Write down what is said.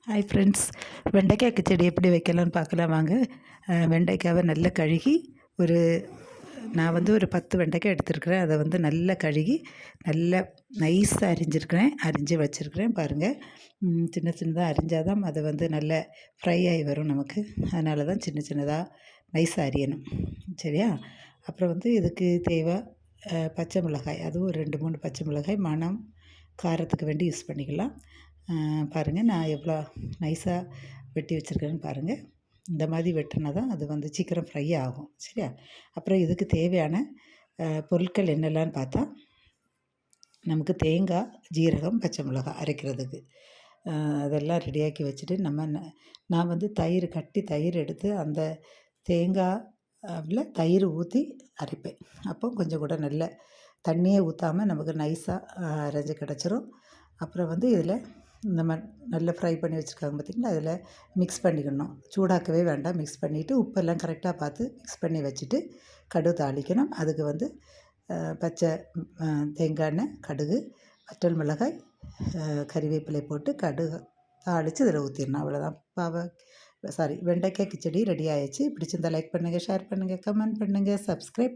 Hi friends, வெண்டைக்காய் கிச்சடி எப்படி வைக்கலான்னு பார்க்கலாம் வாங்க. வெண்டைக்காவை நல்லா கழுகி நான் ஒரு 10 வெண்டைக்காய் எடுத்துருக்கிறேன். அதை நல்லா கழுகி நல்லா நைஸாக அரிஞ்சு வச்சுருக்கிறேன் பாருங்கள். சின்ன சின்னதாக அரிஞ்சால் தான் அது நல்ல ஃப்ரை ஆகி வரும் நமக்கு. அதனால தான் சின்ன சின்னதாக நைஸாக அரியணும், சரியா? அப்புறம் இதுக்கு தேவை பச்சை மிளகாய், அதுவும் ஒரு 2-3 பச்சை மிளகாய் மணம் காரத்துக்கு வேண்டி யூஸ் பண்ணிக்கலாம். பாருங்கள், நான் எவ்வளோ நைஸாக வெட்டி வச்சுருக்கேன்னு பாருங்கள். இந்த மாதிரி வெட்டினா தான் அது சீக்கிரம் ஃப்ரை ஆகும், சரியா? அப்புறம் இதுக்கு தேவையான பொருட்கள் என்னெல்லான்னு பார்த்தா, நமக்கு தேங்காய், ஜீரகம், பச்சை மிளகாய் அரைக்கிறதுக்கு அதெல்லாம் ரெடியாக்கி வச்சுட்டு நான் தயிர் எடுத்து அந்த தேங்காயில் தயிர் ஊற்றி அரைப்பேன். அப்போ கொஞ்சம் கூட நல்ல தண்ணியே ஊற்றாமல் நமக்கு நைஸாக அரைஞ்சி கிடச்சிரும். அப்புறம் இதில் நம்ம நல்லா ஃப்ரை பண்ணி வச்சுருக்காங்க பார்த்திங்களா, அதில் மிக்ஸ் பண்ணிக்கணும். சூடாக்கவே வேண்டாம், மிக்ஸ் பண்ணிவிட்டு உப்பெல்லாம் கரெக்டாக பார்த்து மிக்ஸ் பண்ணி வச்சுட்டு கடுகு தாளிக்கணும். அதுக்கு பச்சை தேங்காய் எண்ணெய், கடுகு, வற்றல் மிளகாய், கறிவேப்பிலை போட்டு கடுகு தாளித்து இதில் ஊற்றிடணும். அவ்வளோதான். வெண்டைக்காய் கிச்சடி ரெடி ஆகிடுச்சு. பிடிச்சிருந்தால் லைக் பண்ணுங்கள், ஷேர் பண்ணுங்கள், கமெண்ட் பண்ணுங்கள், சப்ஸ்கிரைப்